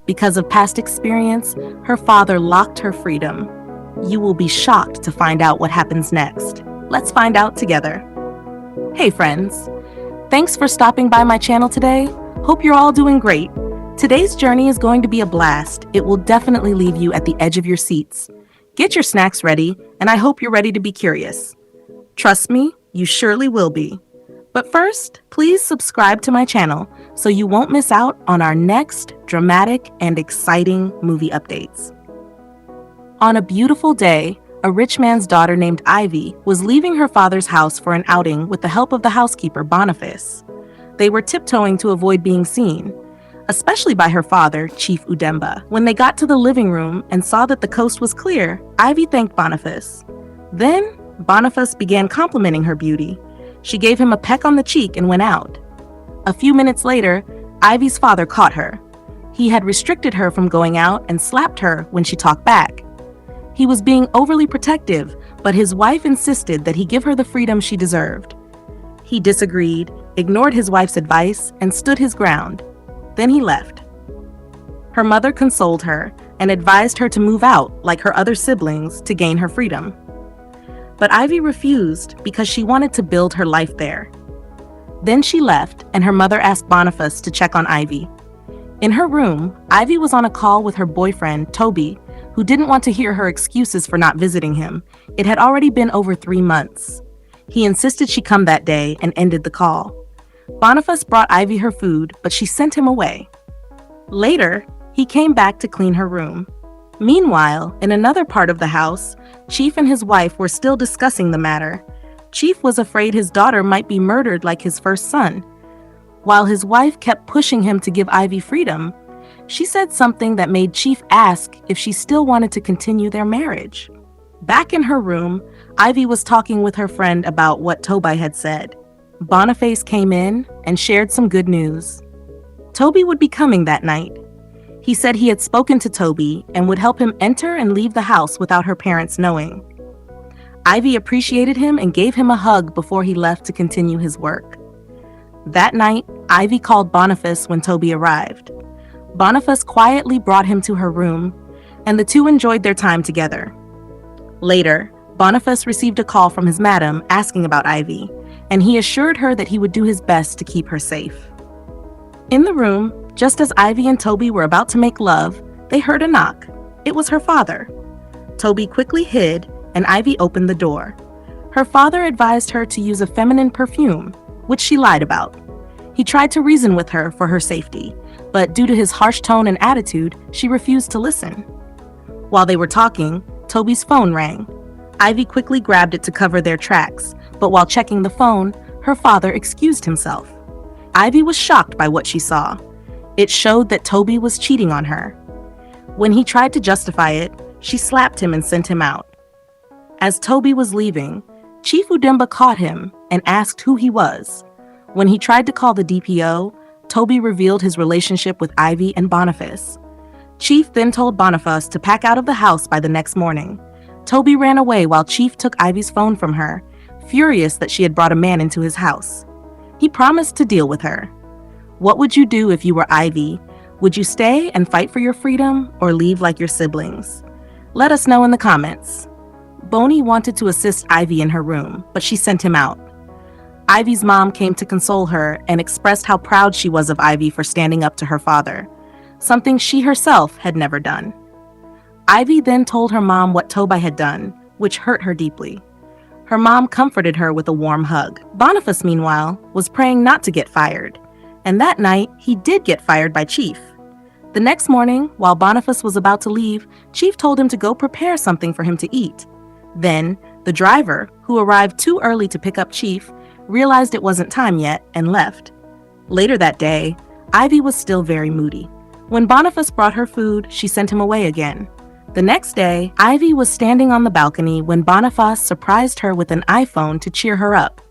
Because of past experience, her father locked her freedom. You will be shocked to find out what happens next. Let's find out together. Hey friends, thanks for stopping by my channel today. Hope you're all doing great. Today's journey is going to be a blast. It will definitely leave you at the edge of your seats. Get your snacks ready, and I hope you're ready to be curious. Trust me, you surely will be. But first, please subscribe to my channel so you won't miss out on our next dramatic and exciting movie updates. On a beautiful day, a rich man's daughter named Ivy was leaving her father's house for an outing with the help of the housekeeper, Boniface. They were tiptoeing to avoid being seen, especially by her father, Chief Udemba. When they got to the living room and saw that the coast was clear, Ivy thanked Boniface. Then, Boniface began complimenting her beauty. She gave him a peck on the cheek and went out. A few minutes later, Ivy's father caught her. He had restricted her from going out and slapped her when she talked back. He was being overly protective, but his wife insisted that he give her the freedom she deserved. He disagreed, ignored his wife's advice, and stood his ground. Then he left. Her mother consoled her and advised her to move out, like her other siblings, to gain her freedom. But Ivy refused because she wanted to build her life there. Then she left, and her mother asked Boniface to check on Ivy. In her room, Ivy was on a call with her boyfriend, Toby, who didn't want to hear her excuses for not visiting him. It had already been over 3 months. He insisted she come that day and ended the call. Boniface brought Ivy her food, but she sent him away. Later, he came back to clean her room. Meanwhile, in another part of the house, Chief and his wife were still discussing the matter. Chief was afraid his daughter might be murdered like his first son. While his wife kept pushing him to give Ivy freedom, she said something that made Chief ask if she still wanted to continue their marriage. Back in her room, Ivy was talking with her friend about what Toby had said. Boniface came in and shared some good news. Toby would be coming that night. He said he had spoken to Toby and would help him enter and leave the house without her parents knowing. Ivy appreciated him and gave him a hug before he left to continue his work. That night, Ivy called Boniface when Toby arrived. Boniface quietly brought him to her room, and the two enjoyed their time together. Later, Boniface received a call from his madam asking about Ivy, and he assured her that he would do his best to keep her safe. In the room, just as Ivy and Toby were about to make love, they heard a knock. It was her father. Toby quickly hid, and Ivy opened the door. Her father advised her to use a feminine perfume, which she lied about. He tried to reason with her for her safety, but due to his harsh tone and attitude, she refused to listen. While they were talking, Toby's phone rang. Ivy quickly grabbed it to cover their tracks, but while checking the phone, her father excused himself. Ivy was shocked by what she saw. It showed that Toby was cheating on her. When he tried to justify it, she slapped him and sent him out. As Toby was leaving, Chief Udemba caught him and asked who he was. When he tried to call the DPO, Toby revealed his relationship with Ivy and Boniface. Chief then told Boniface to pack out of the house by the next morning. Toby ran away while Chief took Ivy's phone from her, furious that she had brought a man into his house. He promised to deal with her. What would you do if you were Ivy? Would you stay and fight for your freedom or leave like your siblings? Let us know in the comments. Boney wanted to assist Ivy in her room, but she sent him out. Ivy's mom came to console her and expressed how proud she was of Ivy for standing up to her father, something she herself had never done. Ivy then told her mom what Toby had done, which hurt her deeply. Her mom comforted her with a warm hug. Boniface, meanwhile, was praying not to get fired, and that night he did get fired by Chief. The next morning, while Boniface was about to leave, Chief told him to go prepare something for him to eat. Then, the driver, who arrived too early to pick up Chief, realized it wasn't time yet and left. Later that day, Ivy was still very moody. When Boniface brought her food, she sent him away again. The next day, Ivy was standing on the balcony when Boniface surprised her with an iPhone to cheer her up.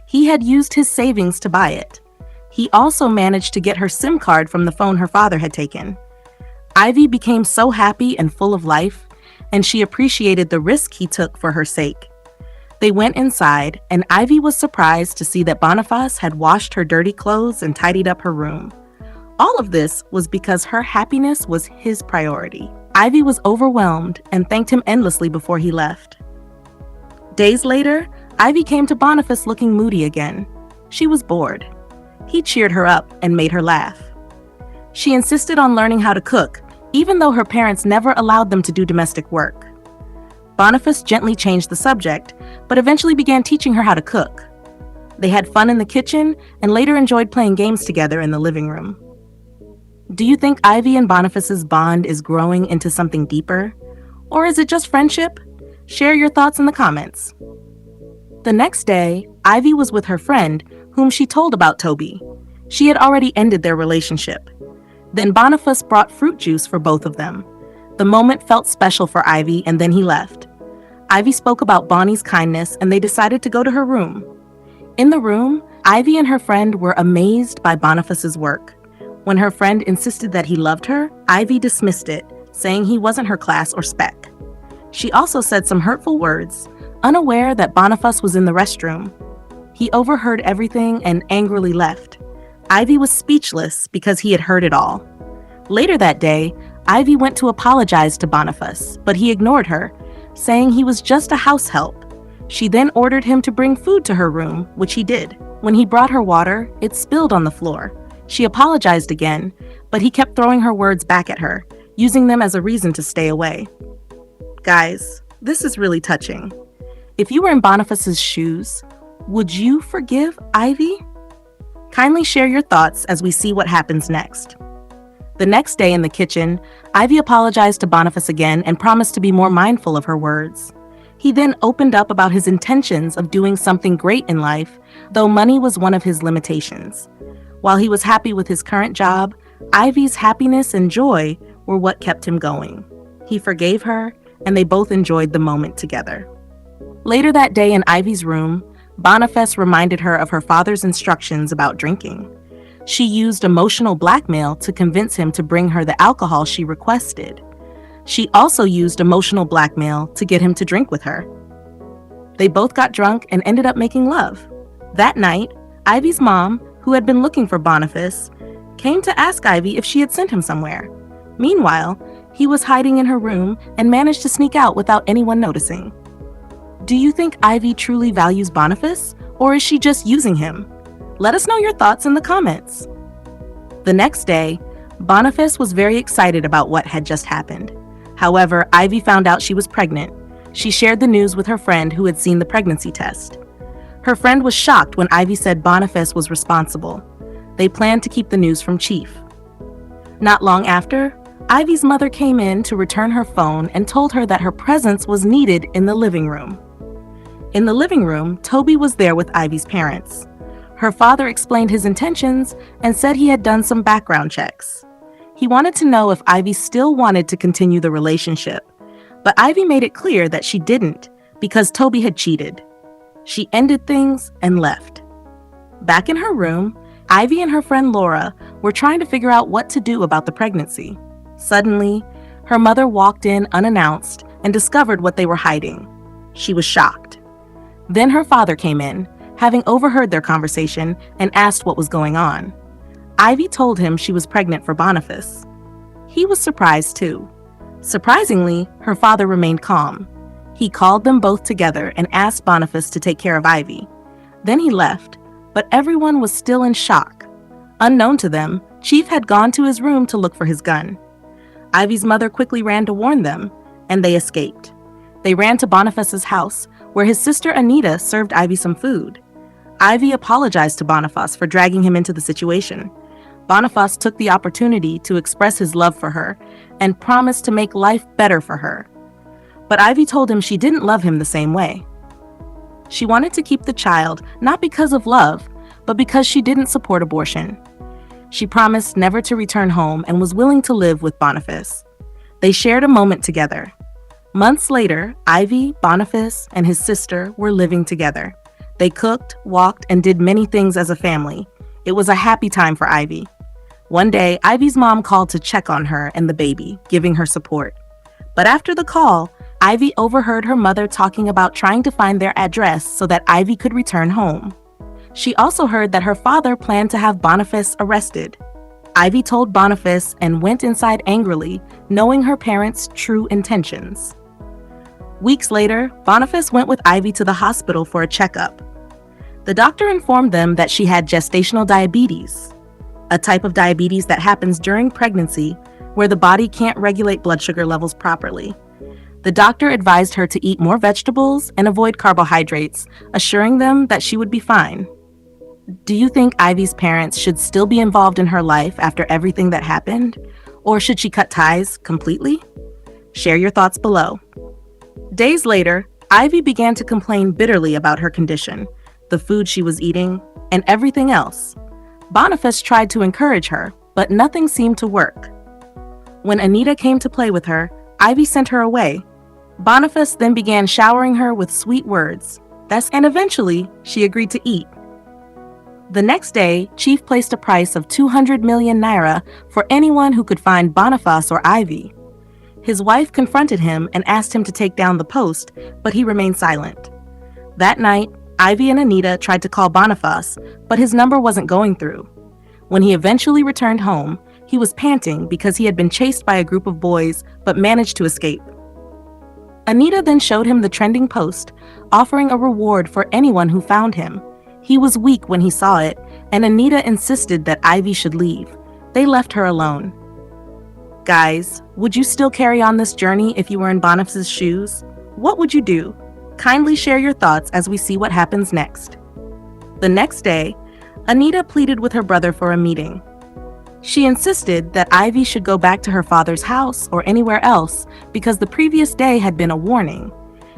He had used his savings to buy it. He also managed to get her SIM card from the phone her father had taken. Ivy became so happy and full of life, and she appreciated the risk he took for her sake. They went inside, and Ivy was surprised to see that Boniface had washed her dirty clothes and tidied up her room. All of this was because her happiness was his priority. Ivy was overwhelmed and thanked him endlessly before he left. Days later, Ivy came to Boniface looking moody again. She was bored. He cheered her up and made her laugh. She insisted on learning how to cook, even though her parents never allowed them to do domestic work. Boniface gently changed the subject, but eventually began teaching her how to cook. They had fun in the kitchen and later enjoyed playing games together in the living room. Do you think Ivy and Boniface's bond is growing into something deeper? Or is it just friendship? Share your thoughts in the comments. The next day, Ivy was with her friend, whom she told about Toby. She had already ended their relationship. Then Boniface brought fruit juice for both of them. The moment felt special for Ivy, and then he left. Ivy spoke about Bonnie's kindness, and they decided to go to her room. In the room, Ivy and her friend were amazed by Boniface's work. When her friend insisted that he loved her, Ivy dismissed it, saying he wasn't her class or spec. She also said some hurtful words, unaware that Boniface was in the restroom. He overheard everything and angrily left. Ivy was speechless because he had heard it all. Later that day, Ivy went to apologize to Boniface, but he ignored her, saying he was just a house help. She then ordered him to bring food to her room, which he did. When he brought her water, it spilled on the floor. She apologized again, but he kept throwing her words back at her, using them as a reason to stay away. Guys, this is really touching. If you were in Boniface's shoes, would you forgive Ivy? Kindly share your thoughts as we see what happens next. The next day in the kitchen, Ivy apologized to Boniface again and promised to be more mindful of her words. He then opened up about his intentions of doing something great in life, though money was one of his limitations. While he was happy with his current job, Ivy's happiness and joy were what kept him going. He forgave her, and they both enjoyed the moment together. Later that day in Ivy's room, Boniface reminded her of her father's instructions about drinking. She used emotional blackmail to convince him to bring her the alcohol she requested. She also used emotional blackmail to get him to drink with her. They both got drunk and ended up making love. That night, Ivy's mom, who had been looking for Boniface, came to ask Ivy if she had sent him somewhere. Meanwhile, he was hiding in her room and managed to sneak out without anyone noticing. Do you think Ivy truly values Boniface, or is she just using him? Let us know your thoughts in the comments. The next day, Boniface was very excited about what had just happened. However, Ivy found out she was pregnant. She shared the news with her friend who had seen the pregnancy test. Her friend was shocked when Ivy said Boniface was responsible. They planned to keep the news from Chief. Not long after, Ivy's mother came in to return her phone and told her that her presence was needed in the living room. In the living room, Toby was there with Ivy's parents. Her father explained his intentions and said he had done some background checks. He wanted to know if Ivy still wanted to continue the relationship, but Ivy made it clear that she didn't because Toby had cheated. She ended things and left. Back in her room, Ivy and her friend Laura were trying to figure out what to do about the pregnancy. Suddenly, her mother walked in unannounced and discovered what they were hiding. She was shocked. Then her father came in, having overheard their conversation, and asked what was going on. Ivy told him she was pregnant for Boniface. He was surprised too. Surprisingly, her father remained calm. He called them both together and asked Boniface to take care of Ivy. Then he left, but everyone was still in shock. Unknown to them, Chief had gone to his room to look for his gun. Ivy's mother quickly ran to warn them, and they escaped. They ran to Boniface's house, where his sister Anita served Ivy some food. Ivy apologized to Boniface for dragging him into the situation. Boniface took the opportunity to express his love for her and promised to make life better for her. But Ivy told him she didn't love him the same way. She wanted to keep the child not because of love, but because she didn't support abortion. She promised never to return home and was willing to live with Boniface. They shared a moment together. Months later, Ivy, Boniface, and his sister were living together. They cooked, walked, and did many things as a family. It was a happy time for Ivy. One day, Ivy's mom called to check on her and the baby, giving her support. But after the call, Ivy overheard her mother talking about trying to find their address so that Ivy could return home. She also heard that her father planned to have Boniface arrested. Ivy told Boniface and went inside angrily, knowing her parents' true intentions. Weeks later, Boniface went with Ivy to the hospital for a checkup. The doctor informed them that she had gestational diabetes, a type of diabetes that happens during pregnancy where the body can't regulate blood sugar levels properly. The doctor advised her to eat more vegetables and avoid carbohydrates, assuring them that she would be fine. Do you think Ivy's parents should still be involved in her life after everything that happened? Or should she cut ties completely? Share your thoughts below. Days later, Ivy began to complain bitterly about her condition, the food she was eating, and everything else. Boniface tried to encourage her, but nothing seemed to work. When Anita came to play with her, Ivy sent her away. Boniface then began showering her with sweet words, and eventually she agreed to eat. The next day, Chief placed a price of 200 million naira for anyone who could find Boniface or Ivy. His wife confronted him and asked him to take down the post, but he remained silent. That night, Ivy and Anita tried to call Boniface, but his number wasn't going through. When he eventually returned home, he was panting because he had been chased by a group of boys but managed to escape. Anita then showed him the trending post, offering a reward for anyone who found him. He was weak when he saw it, and Anita insisted that Ivy should leave. They left her alone. Guys, would you still carry on this journey if you were in Boniface's shoes? What would you do? Kindly share your thoughts as we see what happens next. The next day, Anita pleaded with her brother for a meeting. She insisted that Ivy should go back to her father's house or anywhere else because the previous day had been a warning.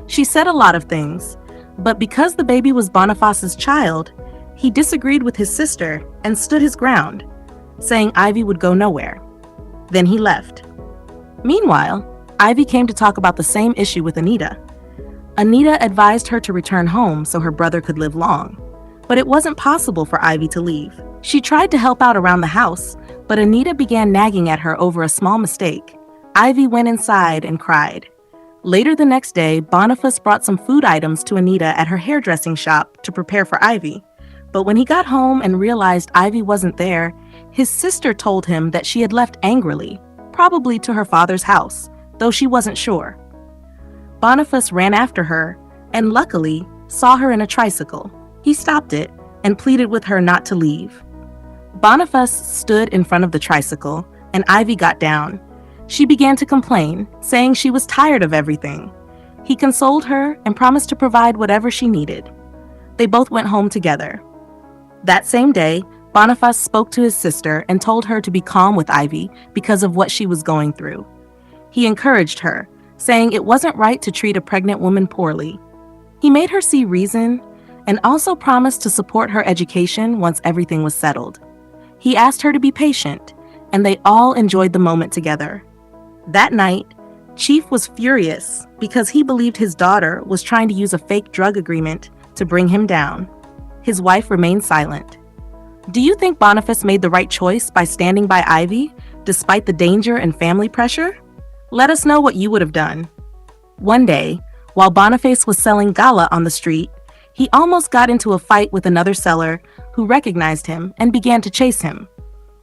She said a lot of things, but because the baby was Boniface's child, he disagreed with his sister and stood his ground, saying Ivy would go nowhere. Then he left. Meanwhile, Ivy came to talk about the same issue with Anita. Anita advised her to return home so her brother could live long, but it wasn't possible for Ivy to leave. She tried to help out around the house, but Anita began nagging at her over a small mistake. Ivy went inside and cried. Later the next day, Boniface brought some food items to Anita at her hairdressing shop to prepare for Ivy. But when he got home and realized Ivy wasn't there, his sister told him that she had left angrily, probably to her father's house, though she wasn't sure. Boniface ran after her and luckily saw her in a tricycle. He stopped it and pleaded with her not to leave. Boniface stood in front of the tricycle and Ivy got down. She began to complain, saying she was tired of everything. He consoled her and promised to provide whatever she needed. They both went home together. That same day, Boniface spoke to his sister and told her to be calm with Ivy because of what she was going through. He encouraged her, saying it wasn't right to treat a pregnant woman poorly. He made her see reason and also promised to support her education once everything was settled. He asked her to be patient, and they all enjoyed the moment together. That night, Chief was furious because he believed his daughter was trying to use a fake drug agreement to bring him down. His wife remained silent. Do you think Boniface made the right choice by standing by Ivy, despite the danger and family pressure? Let us know what you would have done. One day, while Boniface was selling gala on the street, he almost got into a fight with another seller who recognized him and began to chase him.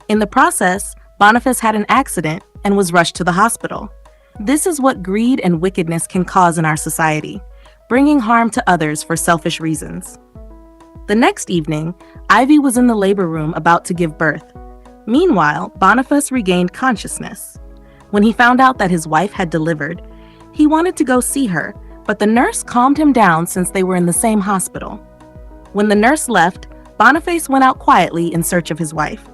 In the process, Boniface had an accident and was rushed to the hospital. This is what greed and wickedness can cause in our society, bringing harm to others for selfish reasons. The next evening, Ivy was in the labor room about to give birth. Meanwhile, Boniface regained consciousness. When he found out that his wife had delivered, he wanted to go see her, but the nurse calmed him down since they were in the same hospital. When the nurse left, Boniface went out quietly in search of his wife.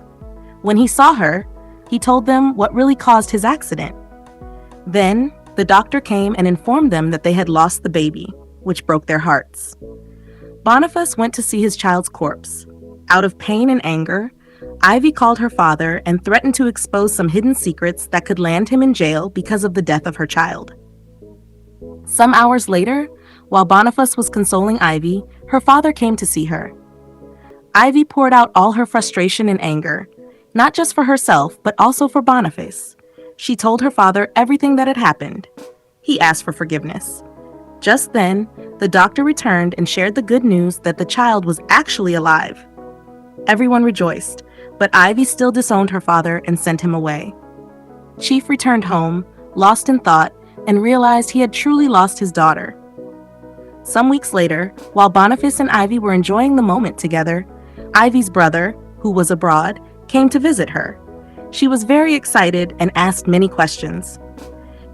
When he saw her, he told them what really caused his accident. Then, the doctor came and informed them that they had lost the baby, which broke their hearts. Boniface went to see his child's corpse. Out of pain and anger, Ivy called her father and threatened to expose some hidden secrets that could land him in jail because of the death of her child. Some hours later, while Boniface was consoling Ivy, her father came to see her. Ivy poured out all her frustration and anger, not just for herself, but also for Boniface. She told her father everything that had happened. He asked for forgiveness. Just then, the doctor returned and shared the good news that the child was actually alive. Everyone rejoiced, But Ivy still disowned her father and sent him away. Chief returned home, lost in thought, and realized he had truly lost his daughter. Some weeks later, while Boniface and Ivy were enjoying the moment together, Ivy's brother, who was abroad, came to visit her. She was very excited and asked many questions.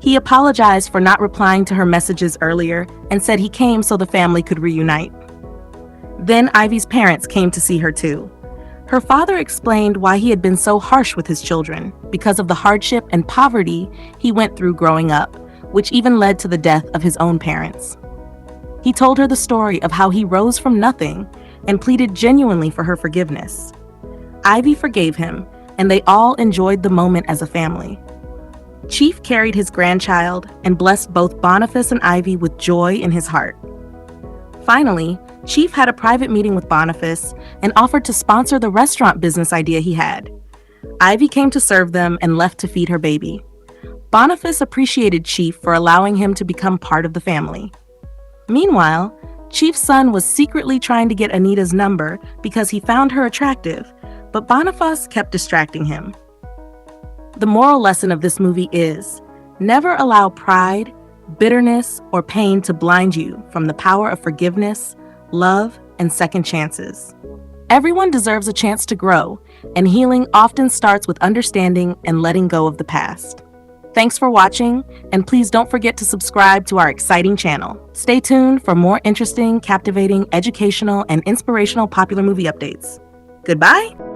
He apologized for not replying to her messages earlier and said he came so the family could reunite. Then Ivy's parents came to see her too. Her father explained why he had been so harsh with his children because of the hardship and poverty he went through growing up, which even led to the death of his own parents. He told her the story of how he rose from nothing and pleaded genuinely for her forgiveness. Ivy forgave him, and they all enjoyed the moment as a family. Chief carried his grandchild and blessed both Boniface and Ivy with joy in his heart. Finally, Chief had a private meeting with Boniface and offered to sponsor the restaurant business idea he had. Ivy came to serve them and left to feed her baby. Boniface appreciated Chief for allowing him to become part of the family. Meanwhile, Chief's son was secretly trying to get Anita's number because he found her attractive, but Boniface kept distracting him. The moral lesson of this movie is, never allow pride, bitterness, or pain to blind you from the power of forgiveness, love, and second chances. Everyone deserves a chance to grow, and healing often starts with understanding and letting go of the past. Thanks for watching, and please don't forget to subscribe to our exciting channel. Stay tuned for more interesting, captivating, educational, and inspirational popular movie updates. Goodbye!